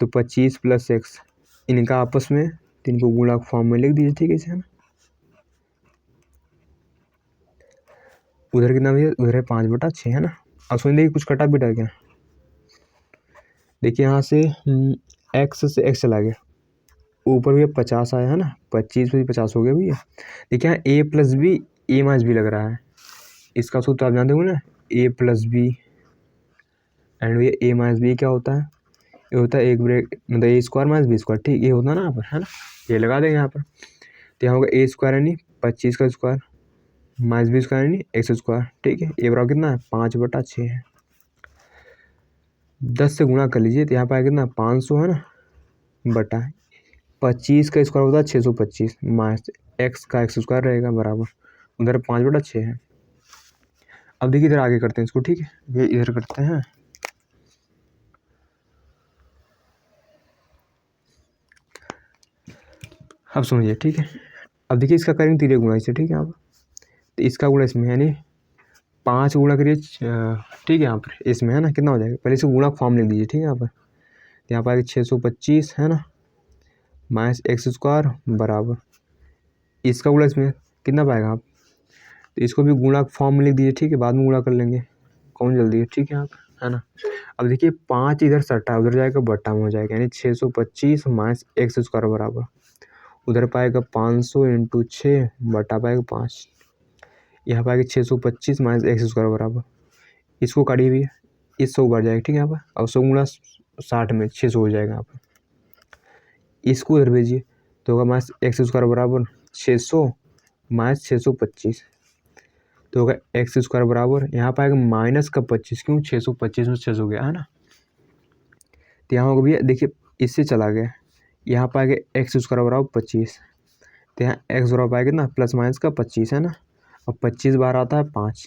तो 25 प्लस x, इनका आपस में, तो इनको गुणा फॉर्म में लिख दीजिए, ठीक है, इसे है ना, उधर कितना भैया, उधर है 5 बटा 6 है ना। अब सुन देखिए कुछ कटा बिटा क्या, देखिए यहाँ से x से x चला गया, ऊपर भैया 50 आया है ना, 25 भी 50 हो गया भैया, देखिए यहाँ a plus B a minus B लग रहा है, इसका सूत्र आप जानते हो ना, a प्लस बी एंड ये ए माइनस बी क्या होता है, ये होता है एक ब्रेक मतलब ए स्क्वायर माइनस बी स्क्वायर, ठीक, ये होता है ना यहाँ पर, है ना, ये लगा देंगे यहाँ पर। तो यहाँ होगा ए स्क्वायर यानी 25 का स्क्वायर माइनस बी स्क्वायर यानी एक्स स्क्वायर, ठीक है। ये बराबर कितना है 5/6 है। 10 से गुणा कर लीजिए तो यहाँ पर आया कितना 500 है ना, बटा 25 का स्क्वायर होता है 625 माइनस एक्स का एक्स स्क्वायर रहेगा बराबर उधर 5/6 है। अब देखिए इधर आगे करते हैं इसको, ठीक है, ये इधर करते हैं। अब समझिए, ठीक है। अब देखिए इसका करेंगे तिरे गुणा इससे, ठीक है। यहाँ पर तो इसका गुणा इसमें यानी 5 गुणा करिए, ठीक है। यहाँ पर इसमें है ना कितना हो जाएगा, पहले इसको गुणा फॉर्म लिख दीजिए, ठीक है। यहाँ पर तो यहाँ पर आएगा 625 है ना माइनस एक्स स्क्वायर बराबर इसका गुणा इसमें कितना पाएगा आप, तो इसको भी गुणा फॉर्म में लिख दीजिए, ठीक है, बाद में गुणा कर लेंगे, कौन जल्दी है, ठीक है। आप है ना, अब देखिए 5 इधर सट्टा उधर जाएगा बट्टा में हो जाएगा यानी 625 माइनस एक्स स्क्वायर बराबर उधर पाएगा 500 × 6 बटा पाएगा 5, यहाँ पाएगा 625 माइनस एक्स स्क्वायर बराबर, इसको काटिए भी इस 100 बढ़ जाएगा, ठीक है। यहाँ पर और 100 गुणा 60 में 600 हो जाएगा यहाँ पर, इसको उधर भेजिए तो होगा माइनस एक्स स्क्वायर बराबर 600 माइनस 625 तो होगा एक्स स्क्वायर बराबर यहाँ पाएगा माइनस का 25, क्यों 625 में 600 गया है ना, तो यहाँ होगा भैया देखिए इससे चला गया, यहाँ पाएगा एक्स स्क्वायर बराबर 25, तो यहाँ एक्स बराबर पाएगा ना प्लस माइनस का 25 है ना, और 25 बार आता है 5।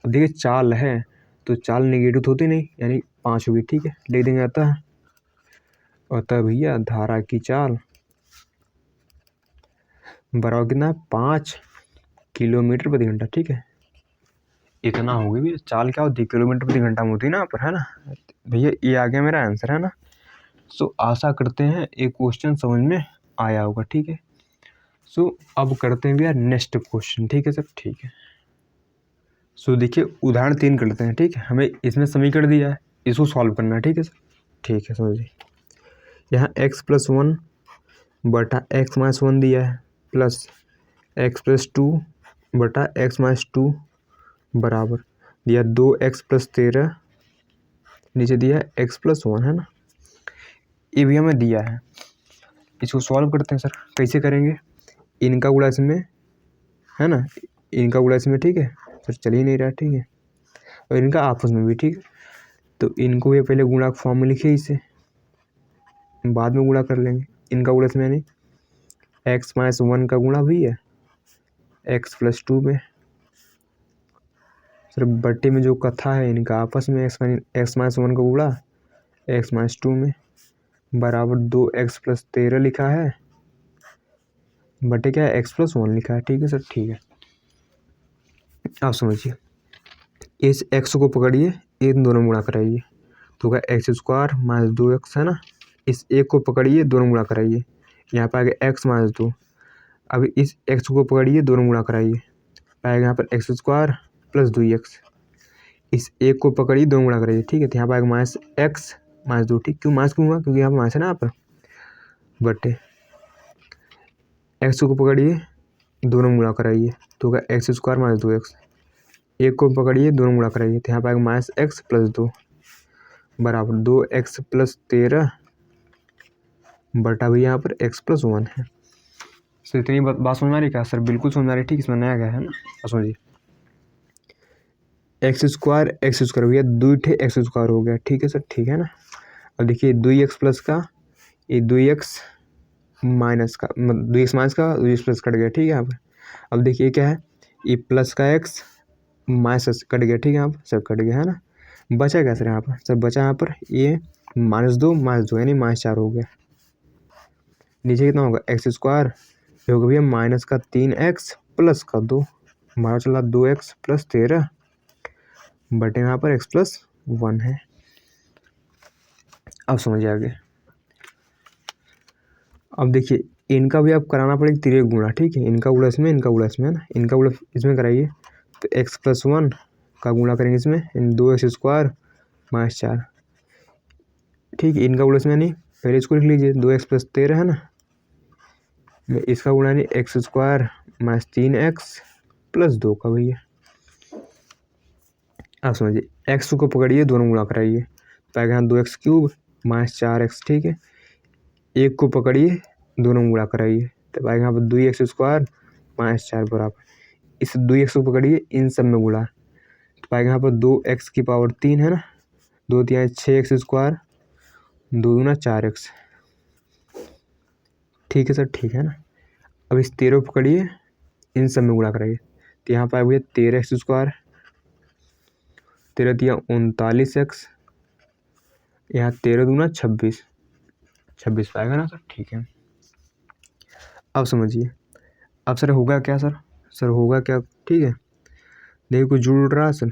अब देखिए चाल है तो चाल नेगेटिव होती नहीं यानी 5 होगी, ठीक है, लिख देंगे आता है। और तब भैया धारा की चाल बराबर कितना 5 किलोमीटर प्रति घंटा, ठीक है, इतना होगी भैया। चाल क्या होती है किलोमीटर प्रति घंटा में होती है ना पर, है ना भैया, ये आ गया मेरा आंसर, है ना। सो आशा करते हैं एक क्वेश्चन समझ में आया होगा, ठीक है। सो अब करते हैं भैया नेक्स्ट क्वेश्चन, ठीक है सर, ठीक है। सो देखिए उदाहरण 3 कर लेते हैं, ठीक है, हमें इसमें समीकरण दिया है, इसको सॉल्व करना है, ठीक है सर, ठीक है। समझिए यहाँ x+1 बटा x-1 दिया है प्लस x+2 बटा x-2 बराबर दिया 2x+13 नीचे दिया है x+1, है ना, ये भी हमें दिया है। इसको सॉल्व करते हैं सर, कैसे करेंगे, इनका गुणा इसमें है ना, इनका गुणा इसमें, ठीक है सर, चल ही नहीं रहा, ठीक है, और इनका आपस में भी, ठीक है। तो इनको ये पहले गुणा फॉर्म में लिखिए, इसे बाद में गुणा कर लेंगे। इनका गुणा इसमें यानी x-1 का गुणा भी है x+2 में सर, बट्टे में जो कथा है इनका आपस में x-1 का गुणा x-2 में बराबर 2x+13 लिखा है बटे क्या है x+1 लिखा है, ठीक है सर, ठीक है। आप समझिए इस x को पकड़िए, इन दोनों गुणा कराइए तो क्या x² माइनस 2x है ना, इस एक को पकड़िए दोनों गुणा कराइए, यहाँ पर आएगा x माइनस 2। अब इस x को पकड़िए दोनों गुणा कराइए, पाएगा यहाँ पर x² प्लस 2x, इस एक को पकड़िए दोनों गुणा कराइए, ठीक है, तो यहाँ पर आएगा माइनस x माइनस 2, ठीक, क्यों माइनस क्यों हुआ, क्योंकि यहाँ पर माइनस है ना, यहाँ पर बटे x को पकड़िए दोनों गुणा कराइए तो क्या x² माइनस 2x, एक को पकड़िए दोनों गुणा कराइए तो यहाँ पर आएगा माइनस x प्लस 2 बराबर 2x+13 बटा भी यहाँ पर x+1 है। सर इतनी बात समझ में आ रही क्या सर, बिल्कुल समझ में आ रही, ठीक, इसमें नया गया है ना। समझिए x² भैया 2 x² हो गया, ठीक है सर, ठीक है ना। अब देखिए 2x प्लस का ये 2x माइनस का 2x माइनस का 2x प्लस कट गया, ठीक है यहाँ पर। अब देखिए क्या है, ये प्लस का x माइनस कट गया, ठीक है, यहाँ पर सब कट गया, है ना। बचा क्या सर यहाँ पर, सर बचा यहाँ पर ये -2 यानी -4 हो गया। नीचे कितना होगा x² ये होगा भैया माइनस का 3x प्लस का 2 हमारा चला 2x प्लस 13 बटे यहाँ पर x+1 है। अब समझिए आगे, अब देखिए इनका भी अब कराना पड़ेगा तिरे गुणा, ठीक है, इनका गुणा इसमें इनका गुणा इसमें, है ना, इनका गुणा इसमें कराइए तो x+1 का गुणा करेंगे इसमें 2x² माइनस 4, ठीक है, इनका गुणा इसमें नहीं, पहले इसको लिख लीजिए 2x प्लस 13 है ना, इसका गुणा नहीं x² माइनस 3x प्लस 2 का भैया। अब समझिए x को पकड़िए दोनों गुणा कराइए पाएगा यहाँ 2x क्यूब माइनस 4x, ठीक है। एक को पकड़िए, दोनों में गुणा कराइए, तो पाएगा यहाँ पर 2x स्क्वायर माइनस 4 बराबर, इस 2x को पकड़िए, इन सब में गुणा, तो पाएगा यहाँ पर 2x की पावर 3 है ना, 2 3 6x स्क्वायर, 2 दूना 4x, ठीक है सर, ठीक है ना। अब इस 13 को पकड़िए, इन सब में गुणा कराइए, तो यहाँ पाएगा भैया 13x स्क्वायर, 13 3 39x, यहाँ 13 दूना 26 पाएगा ना सर, ठीक है। अब समझिए, अब सर होगा क्या सर होगा क्या, ठीक है। देखिए कुछ जुड़ रहा है सर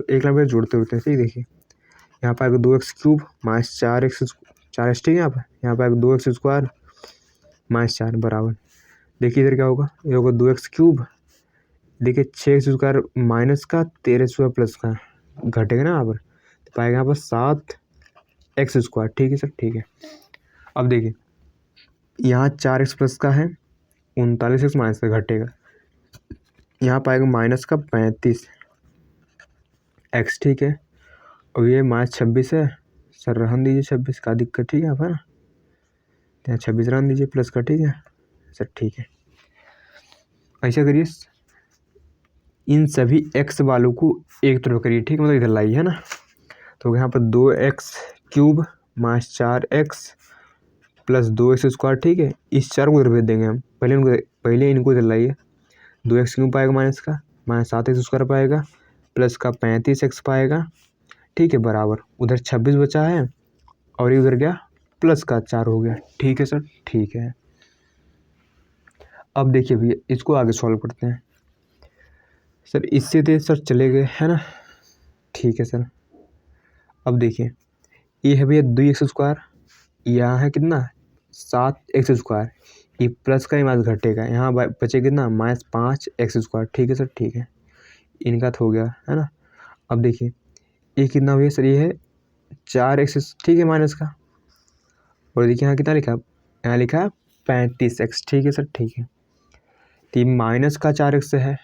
एक लाइन पे जोड़ते होते हैं, ठीक है। देखिए यहाँ पर आएगा 2x क्यूब माइनस 4x, ठीक है। यहाँ पर आएगा 2x स्क्वायर माइनस 4 बराबर, देखिए इधर क्या होगा, ये होगा 2x क्यूब, देखिए 6x स्क्वायर माइनस का 13 स्क्वायर प्लस का घटेगा ना यहाँ पर, तो पाएगा यहाँ पर 7x स्क्वायर, ठीक है सर, ठीक है। अब देखिए यहाँ 4x प्लस का है, 39x माइनस का घटेगा, यहाँ पाएगा माइनस का 35x, ठीक है। और ये माइनस 26 है सर, रहन दीजिए 26 का दिक्कत, ठीक है आप, है ना, यहाँ 26 रहन दीजिए प्लस का, ठीक है सर, ठीक है। ऐसा करिए, इन सभी x वालों को एक तरफ करिए, ठीक है, मतलब इधर लाइए, है ना। तो यहाँ पर 2x cube minus 4x plus 2x square, ठीक है। इस 4 को उधर भेज देंगे हम, पहले इनको इधर लाइए, 2x क्यूब पाएगा माइनस का, माइनस 7x स्क्वायर पाएगा, प्लस का 35x पाएगा, ठीक है, बराबर उधर 26 बचा है, और ये उधर गया प्लस का 4 हो गया, ठीक है सर, ठीक है। अब देखिए भैया इसको आगे सॉल्व करते हैं सर, इससे तो सर चले गए, है ना, ठीक है सर। अब देखिए ये है भैया 2x स्क्वायर, यहाँ है कितना 7x स्क्वायर, ये प्लस का ही माइनस घटेगा, यहाँ बचे कितना माइनस 5x स्क्वायर, ठीक है सर, ठीक है। इनका तो हो गया, है ना। अब देखिए ये कितना भैया सर, ये है 4x, ठीक है, माइनस का, और देखिए यहाँ कितना लिखा, यहाँ लिखा है 35x, ठीक है सर, ठीक है। तो ये माइनस का 4x है,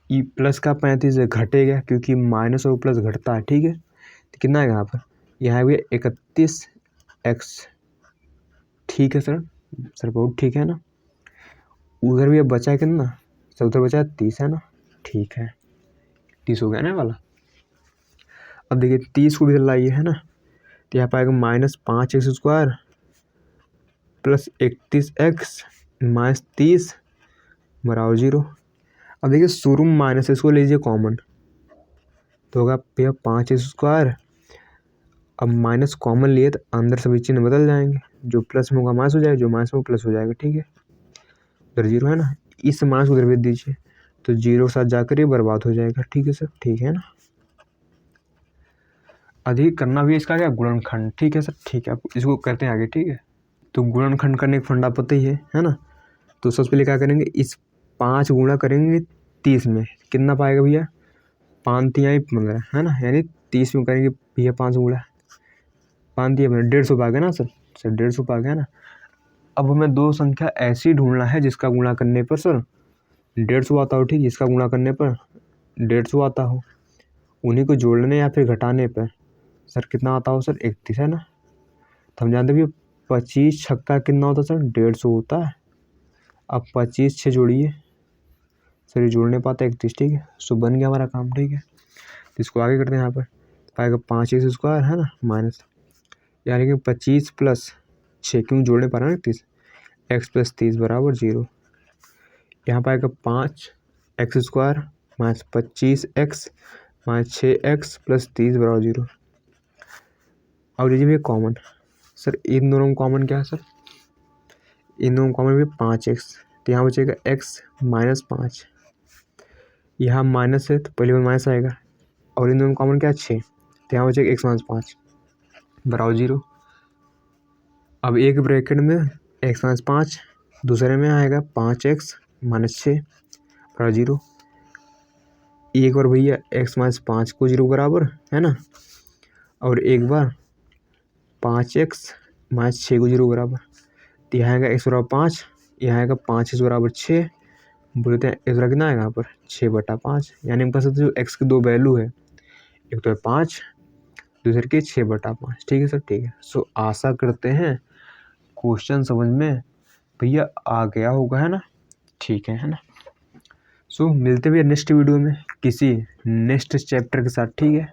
ये प्लस का 35 घटेगा, क्योंकि माइनस और प्लस घटता है, ठीक है। तो कितना है यहाँ पर, यहाँ भी 31x, ठीक है सर बहुत ठीक है ना। उधर भी अब बचा है कितना सर, उधर बचा है 30, है ना, ठीक है, 30 हो गया ना वाला। अब देखिए 30 को भी लाइए, है ना, तो यहाँ पाएगा minus 5x square plus 31x minus 30 बराबर 0। अब देखिए शुरू में माइनस, इसको लीजिए कॉमन, तो होगा भैया 5x स्क्वायर, अब माइनस कॉमन लिए तो अंदर सभी चिन्ह बदल जाएंगे, जो प्लस में होगा माइनस हो जाएगा, जो माइनस में होगा प्लस हो जाएगा, ठीक है। उधर 0 है ना, इस माइनस को उधर भेज दीजिए, तो 0 के साथ जाकर ये बर्बाद हो जाएगा, ठीक है सर, ठीक है ना। अधिक करना भी इसका क्या गुणनखंड, ठीक है सर, ठीक है, आप इसको करते हैं आगे, ठीक है। तो गुणनखंड करने का फंडा पता ही है ना। तो सबसे पहले क्या करेंगे, इस 5 गुणा करेंगे 30 में, कितना पाएगा भैया 5 3 15, है ना, यानी 30 में करेंगे भैया 5 गुणा, 5 3 150 पा गया ना सर 150 पा गया ना। अब हमें दो संख्या ऐसी ढूंढना है जिसका गुणा करने पर सर 150 आता हो, ठीक, जिसका गुणा करने पर 150 आता हो, उन्हीं को जोड़ने या फिर घटाने पर सर कितना आता हो सर 31, है ना। तो हम जानते हैं 25 छक्का कितना होता है सर 150 होता है। अब 25 6 जोड़िए सर, ये जोड़ने पाता है 31, ठीक है, सो बन गया हमारा काम, ठीक है। तो इसको आगे करते हैं, यहाँ पर पाएगा 5x स्क्वायर, है ना, माइनस यानी कि 25 प्लस 6, क्यों जोड़ने पा रहा है 31, x प्लस 30 बराबर 0। यहाँ पाएगा 5x square minus 25x minus 6x plus 30 बराबर 0। अब लीजिए भैया कॉमन, सर इन दोनों में कॉमन क्या है सर, इन दोनों में कॉमन भी 5x, तो यहाँ बचेगा x माइनस 5, यहाँ माइनस है तो पहले में माइनस आएगा, और इन दोनों में कॉमन क्या है 6, तो यहाँ बचेगा x माइनस 5 बराबर 0। अब एक ब्रैकेट में x माइनस 5, दूसरे में आएगा 5x माइनस 6 बराबर 0। एक बार भैया x माइनस 5 को 0 बराबर, है ना, और एक बार 5x माइनस 6 को 0 बराबर, तो यहाँ आएगा x बराबर 5, यहाँ आएगा 5x बराबर 6, बोलते हैं x बराबर कितना आएगा यहाँ पर 6/5, यानी हमारे पास जो x की दो वैल्यू है, एक तो है 5 दूसरे के 6/5। ठीक है सर, ठीक है। सो आशा करते हैं क्वेश्चन समझ में भैया आ गया होगा, है ना। ठीक है ना। सो मिलते हुए नेक्स्ट वीडियो में किसी नेक्स्ट चैप्टर के साथ। ठीक है।